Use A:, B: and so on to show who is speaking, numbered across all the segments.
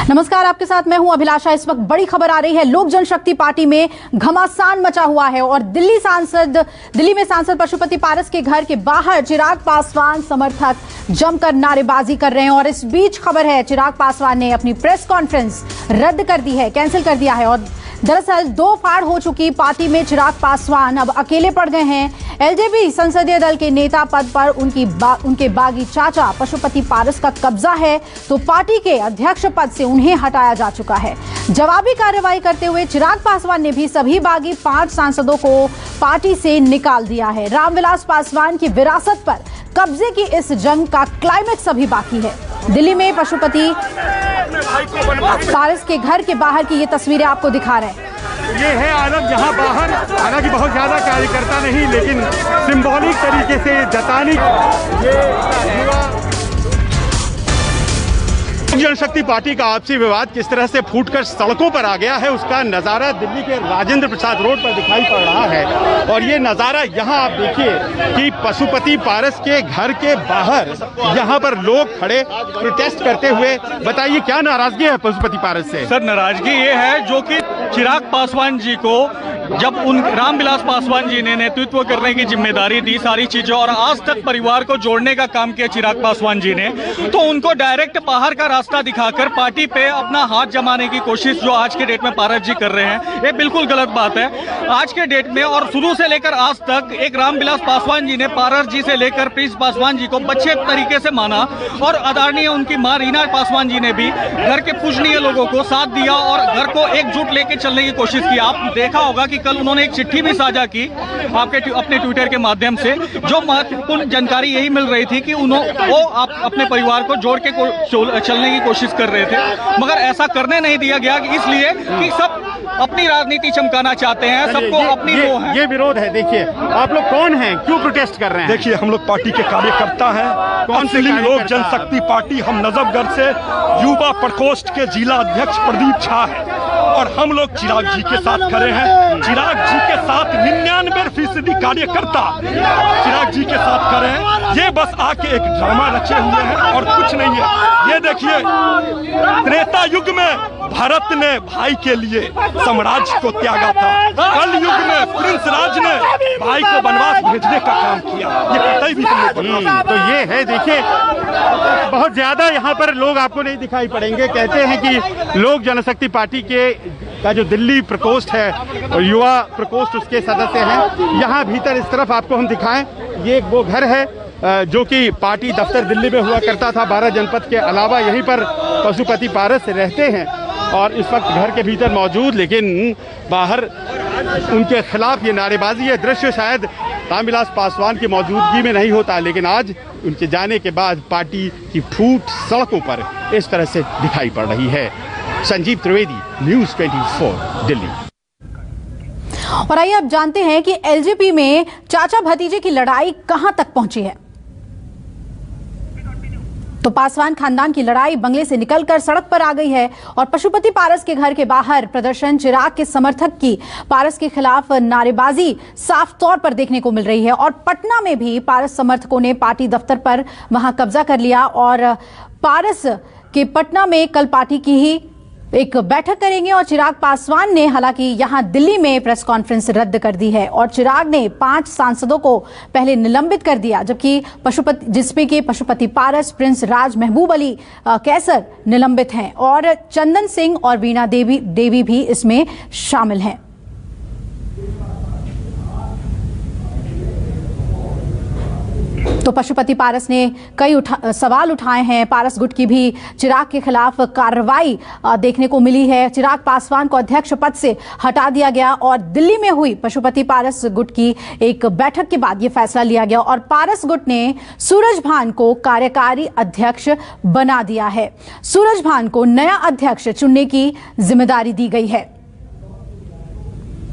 A: नमस्कार, आपके साथ मैं हूं अभिलाषा। इस वक्त बड़ी खबर आ रही है। लोक जनशक्ति पार्टी में घमासान मचा हुआ है और दिल्ली में सांसद पशुपति पारस के घर के बाहर चिराग पासवान समर्थक जमकर नारेबाजी कर रहे हैं। और इस बीच खबर है, चिराग पासवान ने अपनी प्रेस कॉन्फ्रेंस रद्द कर दी है, कैंसिल कर दिया है। और दरअसल दो फाड़ हो चुकी पार्टी में चिराग पासवान अब अकेले पड़ गए हैं। एलजेपी संसदीय दल के नेता पद पर उनके बागी चाचा पशुपति पारस का कब्जा है, तो पार्टी के अध्यक्ष पद से उन्हें हटाया जा चुका है। जवाबी कार्रवाई करते हुए चिराग पासवान ने भी सभी बागी 5 सांसदों को पार्टी से निकाल दिया है। रामविलास पासवान की विरासत पर कब्जे की इस जंग का क्लाइमेक्स अभी बाकी है। दिल्ली में पशुपति पारस के घर के बाहर की ये तस्वीरें आपको दिखा रहे हैं।
B: ये है आलम यहाँ बाहर, हालांकि बहुत ज्यादा कार्यकर्ता नहीं, लेकिन सिंबॉलिक तरीके से जताने जनशक्ति पार्टी का आपसी विवाद किस तरह से फूटकर सड़कों पर आ गया है, उसका नज़ारा दिल्ली के राजेंद्र प्रसाद रोड पर दिखाई पड़ रहा है। और ये नज़ारा यहाँ आप देखिए कि पशुपति पारस के घर के बाहर यहाँ पर लोग खड़े प्रोटेस्ट करते हुए। बताइए क्या नाराजगी है पशुपति पारस से?
C: सर, नाराजगी ये है जो कि चिराग पासवान जी को जब रामविलास पासवान जी ने नेतृत्व करने की जिम्मेदारी दी सारी चीजों, और आज तक परिवार को जोड़ने का काम किया चिराग पासवान जी ने, तो उनको डायरेक्ट बाहर का रास्ता दिखाकर पार्टी पे अपना हाथ जमाने की कोशिश जो आज के डेट में पारस जी कर रहे हैं, ये बिल्कुल गलत बात है। आज के डेट में और शुरू से लेकर आज तक एक रामविलास पासवान जी ने पारस जी से लेकर प्रिंस पासवान जी को बच्चे तरीके से माना, और आदरणीय उनकी मां रीना पासवान जी ने भी घर के पूजनीय लोगों को साथ दिया और घर को एकजुट लेकर चलने की कोशिश की। आप देखा होगा कि कल उन्होंने एक चिट्ठी भी साझा की अपने ट्विटर के माध्यम से, जो महत्वपूर्ण जानकारी यही मिल रही थी कि वो अपने परिवार को जोड़ के चलने की कोशिश कर रहे थे, मगर ऐसा करने नहीं दिया गया, इसलिए कि सब अपनी राजनीति चमकाना चाहते हैं, सबको अपनी वो है।
B: ये विरोध है। देखिए आप लोग कौन हैं, क्यों प्रोटेस्ट कर रहे हैं?
D: देखिए, हम लोग पार्टी के कार्यकर्ता हैं।
B: कौन से
D: लोक जनशक्ति पार्टी, हम नजफगढ़ से युवा प्रकोष्ठ के जिला अध्यक्ष प्रदीप झा है, और हम लोग चिराग जी के साथ खड़े हैं। चिराग जी के साथ 99% कार्यकर्ता चिराग जी के साथ खड़े हैं। ये बस आके एक ड्रामा रचे हुए हैं और कुछ नहीं है। ये देखिए, त्रेता युग में भारत ने भाई के लिए साम्राज्य को त्यागा था, कल युग में प्रिंस राज ने भाई को वनवास भेजने का काम किया। ये कतई भी
B: तो ये है। देखिए, बहुत ज्यादा यहाँ पर लोग आपको नहीं दिखाई पड़ेंगे। कहते हैं कि लोक जनशक्ति पार्टी का जो दिल्ली प्रकोष्ठ है और युवा प्रकोष्ठ, उसके सदस्य हैं। यहाँ भीतर इस तरफ आपको हम दिखाएं, ये वो घर है जो कि पार्टी दफ्तर दिल्ली में हुआ करता था। 12 जनपद के अलावा यहीं पर पशुपति पारस रहते हैं और इस वक्त घर के भीतर मौजूद, लेकिन बाहर उनके खिलाफ ये नारेबाजी है। दृश्य शायद रामविलास पासवान की मौजूदगी में नहीं होता, लेकिन आज उनके जाने के बाद पार्टी की फूट सड़कों पर इस तरह से दिखाई पड़ रही है। संजीव त्रिवेदी, न्यूज़ 24 दिल्ली।
A: और आइए अब जानते हैं कि एलजेपी में चाचा भतीजे की लड़ाई कहां तक पहुंची है। तो पासवान खानदान की लड़ाई बंगले से निकलकर सड़क पर आ गई है और पशुपति पारस के घर के बाहर प्रदर्शन, चिराग के समर्थक की पारस के खिलाफ नारेबाजी साफ तौर पर देखने को मिल रही है। और पटना में भी पारस समर्थकों ने पार्टी दफ्तर पर वहां कब्जा कर लिया और पारस के पटना में कल पार्टी की ही एक बैठक करेंगे। और चिराग पासवान ने हालांकि यहां दिल्ली में प्रेस कॉन्फ्रेंस रद्द कर दी है और चिराग ने 5 सांसदों को पहले निलंबित कर दिया, जबकि जिसमें कि पशुपति पारस, प्रिंस राज, महबूब अली कैसर निलंबित हैं और चंदन सिंह और वीणा देवी भी इसमें शामिल हैं। तो पशुपति पारस ने कई सवाल उठाए हैं। पारस गुट की भी चिराग के खिलाफ कार्रवाई देखने को मिली है। चिराग पासवान को अध्यक्ष पद से हटा दिया गया और दिल्ली में हुई पशुपति पारस गुट की एक बैठक के बाद यह फैसला लिया गया और पारस गुट ने सूरज भान को कार्यकारी अध्यक्ष बना दिया है। सूरज भान को नया अध्यक्ष चुनने की जिम्मेदारी दी गई है।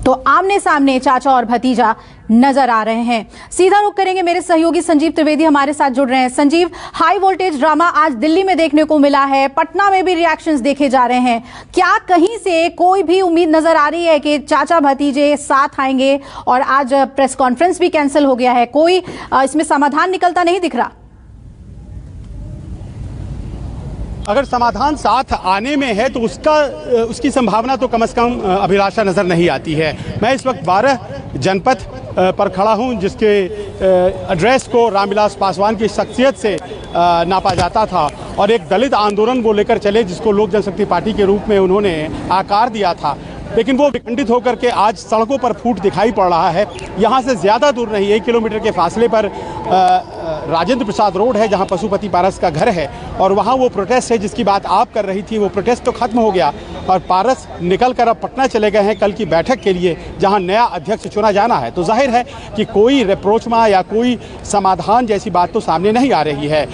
A: तो आमने सामने चाचा और भतीजा नजर आ रहे हैं। सीधा रुख करेंगे, मेरे सहयोगी संजीव त्रिवेदी हमारे साथ जुड़ रहे हैं। संजीव, हाई वोल्टेज ड्रामा आज दिल्ली में देखने को मिला है, पटना में भी रिएक्शंस देखे जा रहे हैं। क्या कहीं से कोई भी उम्मीद नजर आ रही है कि चाचा भतीजे साथ आएंगे? और आज प्रेस कॉन्फ्रेंस भी कैंसिल हो गया है, कोई इसमें समाधान निकलता नहीं दिख रहा।
B: अगर समाधान साथ आने में है तो उसकी संभावना तो कम से कम अभिलाषा नज़र नहीं आती है। मैं इस वक्त 12 जनपद पर खड़ा हूं, जिसके एड्रेस को रामविलास पासवान की शख्सियत से नापा जाता था और एक दलित आंदोलन वो लेकर चले जिसको लोक जनशक्ति पार्टी के रूप में उन्होंने आकार दिया था, लेकिन वो विखंडित होकर के आज सड़कों पर फूट दिखाई पड़ रहा है। यहाँ से ज़्यादा दूर नहीं, 1 किलोमीटर के फासले पर राजेंद्र प्रसाद रोड है जहाँ पशुपति पारस का घर है, और वहाँ वो प्रोटेस्ट है जिसकी बात आप कर रही थी। वो प्रोटेस्ट तो खत्म हो गया और पारस निकल कर अब पटना चले गए हैं कल की बैठक के लिए, जहाँ नया अध्यक्ष चुना जाना है। तो जाहिर है कि कोई रिप्रोचमा या कोई समाधान जैसी बात तो सामने नहीं आ रही है।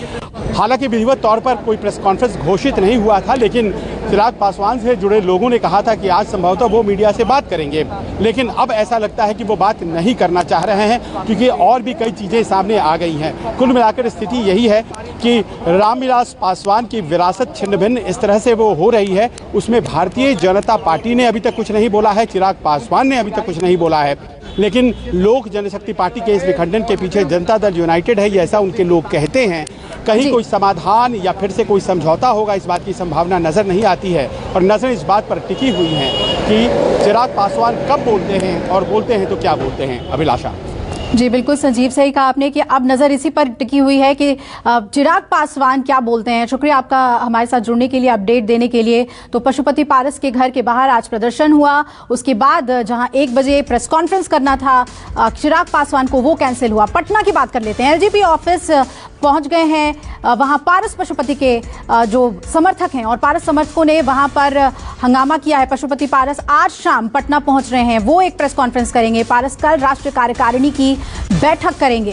B: हालांकि विधिवत तौर पर कोई प्रेस कॉन्फ्रेंस घोषित नहीं हुआ था, लेकिन चिराग पासवान से जुड़े लोगों ने कहा था कि आज संभवतः वो मीडिया से बात करेंगे, लेकिन अब ऐसा लगता है कि वो बात नहीं करना चाह रहे हैं क्योंकि और भी कई चीज़ें सामने आ गई हैं। कुल मिलाकर स्थिति यही है कि रामविलास पासवान की विरासत छिन्न भिन्न इस तरह से वो हो रही है, उसमें भारतीय जनता पार्टी ने अभी तक कुछ नहीं बोला है, चिराग पासवान ने अभी तक कुछ नहीं बोला है, लेकिन लोक जनशक्ति पार्टी के इस विखंडन के पीछे जनता दल यूनाइटेड है, ये ऐसा उनके लोग कहते हैं। कहीं कोई समाधान या फिर से कोई समझौता होगा, इस बात की संभावना नज़र नहीं आती है और नज़र इस बात पर टिकी हुई है कि चिराग पासवान कब बोलते हैं और बोलते हैं तो क्या बोलते हैं। अभिलाषा
A: जी बिल्कुल संजीव, सही कहा आपने कि अब नज़र इसी पर टिकी हुई है कि चिराग पासवान क्या बोलते हैं। शुक्रिया आपका हमारे साथ जुड़ने के लिए, अपडेट देने के लिए। तो पशुपति पारस के घर के बाहर आज प्रदर्शन हुआ, उसके बाद जहां 1 बजे प्रेस कॉन्फ्रेंस करना था चिराग पासवान को, वो कैंसिल हुआ। पटना की बात कर लेते हैं। एलजेपी ऑफिस पहुंच गए हैं, वहां पारस पशुपति के जो समर्थक हैं और पारस समर्थकों ने वहां पर हंगामा किया है। पशुपति पारस आज शाम पटना पहुंच रहे हैं, वो एक प्रेस कॉन्फ्रेंस करेंगे। पारस कल राष्ट्रीय कार्यकारिणी की बैठक करेंगे।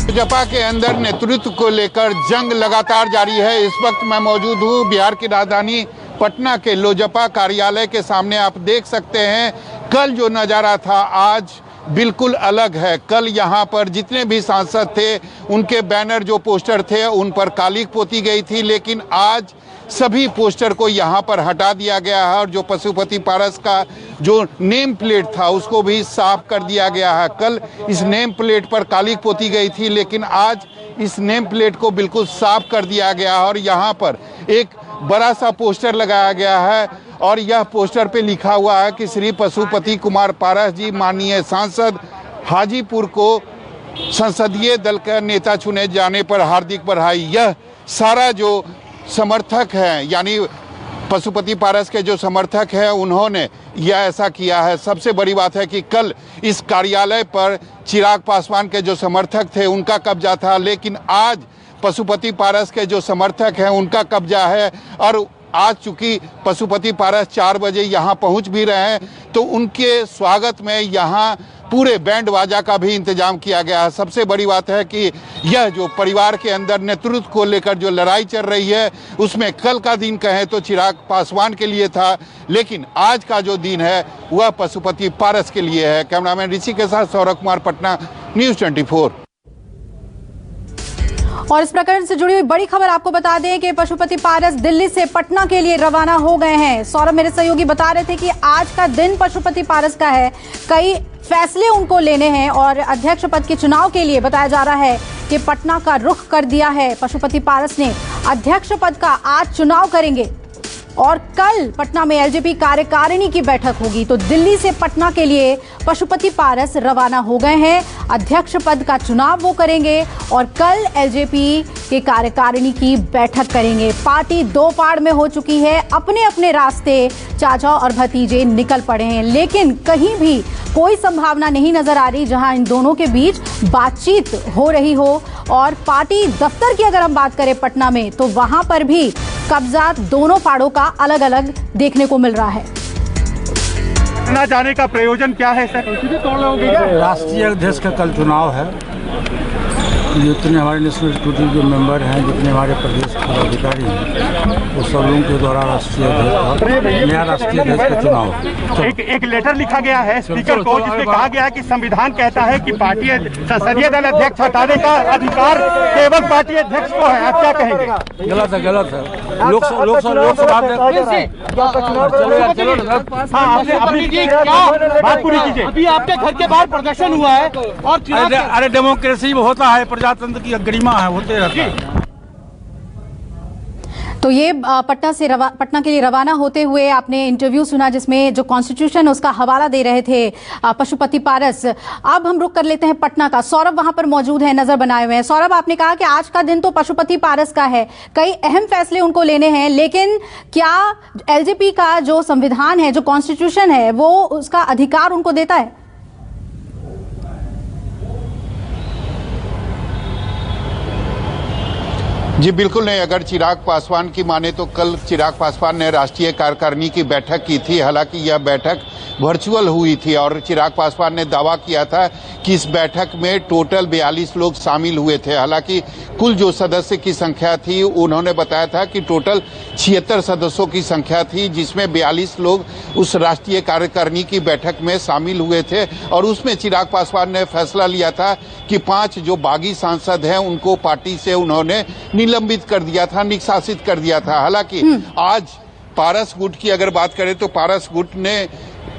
E: भाजपा के अंदर नेतृत्व को लेकर जंग लगातार जारी है। इस वक्त मैं मौजूद हूँ बिहार की राजधानी पटना के लोजपा कार्यालय के सामने। आप देख सकते हैं कल जो नज़ारा था आज बिल्कुल अलग है। कल यहाँ पर जितने भी सांसद थे उनके बैनर जो पोस्टर थे उन पर कालिख पोती गई थी, लेकिन आज सभी पोस्टर को यहाँ पर हटा दिया गया है और जो पशुपति पारस का जो नेम प्लेट था उसको भी साफ कर दिया गया है। कल इस नेम प्लेट पर कालिख पोती गई थी, लेकिन आज इस नेम प्लेट को बिल्कुल साफ कर दिया गया है और यहाँ पर एक बड़ा सा पोस्टर लगाया गया है और यह पोस्टर पे लिखा हुआ है कि श्री पशुपति कुमार पारस जी माननीय सांसद हाजीपुर को संसदीय दल का नेता चुने जाने पर हार्दिक बधाई। यह सारा जो समर्थक हैं यानी पशुपति पारस के जो समर्थक हैं उन्होंने यह ऐसा किया है। सबसे बड़ी बात है कि कल इस कार्यालय पर चिराग पासवान के जो समर्थक थे उनका कब्जा था, लेकिन आज पशुपति पारस के जो समर्थक हैं उनका कब्जा है और आज चूंकि पशुपति पारस 4 बजे यहाँ पहुँच भी रहे हैं तो उनके स्वागत में यहाँ पूरे बैंड बाजा का भी इंतजाम किया गया है। सबसे बड़ी बात है कि यह जो परिवार के अंदर नेतृत्व को लेकर जो लड़ाई चल रही है उसमें कल का दिन कहें तो चिराग पासवान के लिए था, लेकिन आज का जो दिन है वह पशुपति पारस के लिए है। कैमरामैन ऋषि के साथ सौरभ कुमार, पटना, न्यूज़ 24।
A: और इस प्रकरण से जुड़ी हुई बड़ी खबर आपको बता दें कि पशुपति पारस दिल्ली से पटना के लिए रवाना हो गए हैं। सौरभ मेरे सहयोगी बता रहे थे कि आज का दिन पशुपति पारस का है, कई फैसले उनको लेने हैं और अध्यक्ष पद के चुनाव के लिए बताया जा रहा है कि पटना का रुख कर दिया है पशुपति पारस ने। अध्यक्ष पद का आज चुनाव करेंगे और कल पटना में एलजेपी कार्यकारिणी की बैठक होगी। तो दिल्ली से पटना के लिए पशुपति पारस रवाना हो गए हैं, अध्यक्ष पद का चुनाव वो करेंगे और कल एलजेपी के कार्यकारिणी की बैठक करेंगे। पार्टी 2 पाड़ में हो चुकी है, अपने अपने रास्ते चाचा और भतीजे निकल पड़े हैं, लेकिन कहीं भी कोई संभावना नहीं नजर आ रही जहां इन दोनों के बीच बातचीत हो रही हो। और पार्टी दफ्तर की अगर हम बात करें पटना में तो वहां पर भी कब्जा दोनों पाड़ों का अलग अलग देखने को मिल रहा है।
B: पटना जाने का प्रयोजन क्या है सर?
F: राष्ट्रीय अध्यक्ष का कल चुनाव है। जितने हमारे नेशनल एग्जीक्यूटिव जो मेंबर हैं, जितने हमारे प्रदेश के पदाधिकारी हैं, वो सब लोगों के द्वारा नया राष्ट्रीय अध्यक्ष का चुनाव है।
B: एक लेटर लिखा गया है स्पीकर को जिसमें कहा गया है कि संविधान कहता है कि पार्टी संसदीय दल अध्यक्ष हटाने का अधिकार केवल पार्टी अध्यक्ष को है। आप क्या कहेंगे?
F: गलत है, गलत है। लोकसभा
B: बात पूरी कीजिए।
G: अभी आपके घर के बाहर प्रदर्शन हुआ है और
F: अरे डेमोक्रेसी में होता है, प्रजातंत्र की गरिमा है, होते रहता है।
A: तो ये पटना के लिए रवाना होते हुए आपने इंटरव्यू सुना जिसमें जो कॉन्स्टिट्यूशन उसका हवाला दे रहे थे पशुपति पारस। अब हम रुक कर लेते हैं पटना का। सौरभ वहां पर मौजूद है, नजर बनाए हुए हैं। सौरभ, आपने कहा कि आज का दिन तो पशुपति पारस का है, कई अहम फैसले उनको लेने हैं, लेकिन क्या एलजेपी का जो संविधान है, जो कॉन्स्टिट्यूशन है, वो उसका अधिकार उनको देता है?
E: जी बिल्कुल नहीं। अगर चिराग पासवान की माने तो कल चिराग पासवान ने राष्ट्रीय कार्यकारिणी की बैठक की थी। हालांकि यह बैठक वर्चुअल हुई थी और चिराग पासवान ने दावा किया था कि इस बैठक में टोटल 42 लोग शामिल हुए थे। हालांकि कुल जो सदस्य की संख्या थी उन्होंने बताया था कि टोटल 76 सदस्यों की संख्या थी, जिसमें 42 लोग उस राष्ट्रीय कार्यकारिणी की बैठक में शामिल हुए थे। और उसमें चिराग पासवान ने फैसला लिया था कि 5 जो बागी सांसद हैं उनको पार्टी से उन्होंने निलंबित कर दिया था, निष्कासित कर दिया था। हालांकि आज पारस गुट की अगर बात करें तो पारस गुट ने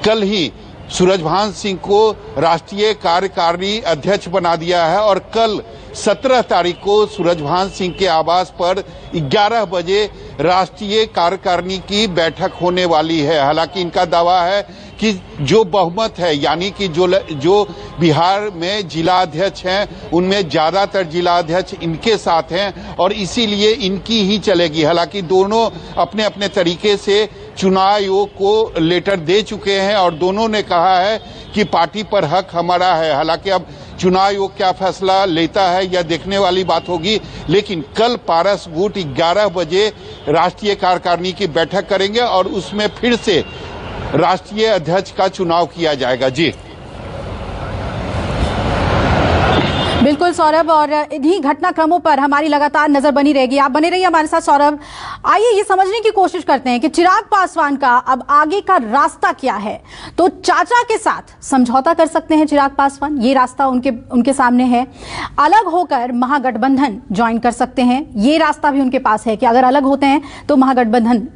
E: कल ही सूरजभान सिंह को राष्ट्रीय कार्यकारिणी अध्यक्ष बना दिया है और कल 17 तारीख को सूरजभान सिंह के आवास पर 11 बजे राष्ट्रीय कार्यकारिणी की बैठक होने वाली है। हालांकि इनका दावा है कि जो बहुमत है, यानी कि जो बिहार में जिला अध्यक्ष हैं उनमें ज्यादातर जिला अध्यक्ष इनके साथ हैं और इसीलिए इनकी ही चलेगी। हालांकि दोनों अपने अपने तरीके से चुनाव आयोग को लेटर दे चुके हैं और दोनों ने कहा है कि पार्टी पर हक हमारा है। हालांकि अब चुनाव आयोग क्या फैसला लेता है यह देखने वाली बात होगी, लेकिन कल पारस गुट 11 बजे राष्ट्रीय कार्यकारिणी की बैठक करेंगे और उसमें फिर से राष्ट्रीय अध्यक्ष का चुनाव किया जाएगा। जी
A: बिल्कुल सौरभ, और इन्हीं घटनाक्रमों पर हमारी लगातार नजर बनी रहेगी। आप बने रहिए हमारे साथ सौरभ। आइए ये समझने की कोशिश करते हैं कि चिराग पासवान का अब आगे का रास्ता क्या है। तो चाचा के साथ समझौता कर सकते हैं चिराग पासवान, ये रास्ता उनके सामने है। अलग होकर महागठबंधन ज्वाइन कर सकते हैं, ये रास्ता भी उनके पास है कि अगर अलग होते हैं तो महागठबंधन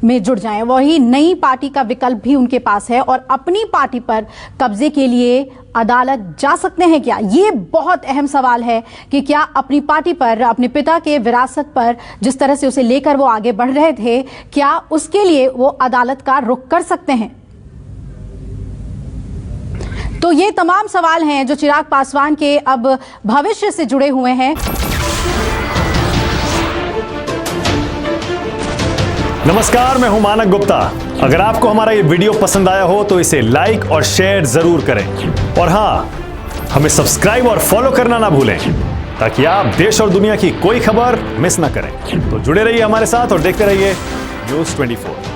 A: में जुड़ जाएं। वही नई पार्टी का विकल्प भी उनके पास है और अपनी पार्टी पर कब्जे के लिए अदालत जा सकते हैं क्या? ये बहुत अहम सवाल है कि क्या अपनी पार्टी पर, अपने पिता के विरासत पर जिस तरह से उसे लेकर वो आगे बढ़ रहे थे, क्या उसके लिए वो अदालत का रुख कर सकते हैं? तो ये तमाम सवाल हैं जो चिराग पासवान के अब भविष्य से जुड़े हुए हैं।
G: नमस्कार, मैं हूं मानक गुप्ता। अगर आपको हमारा ये वीडियो पसंद आया हो तो इसे लाइक और शेयर जरूर करें और हाँ, हमें सब्सक्राइब और फॉलो करना ना भूलें ताकि आप देश और दुनिया की कोई खबर मिस ना करें। तो जुड़े रहिए हमारे साथ और देखते रहिए न्यूज़ 24।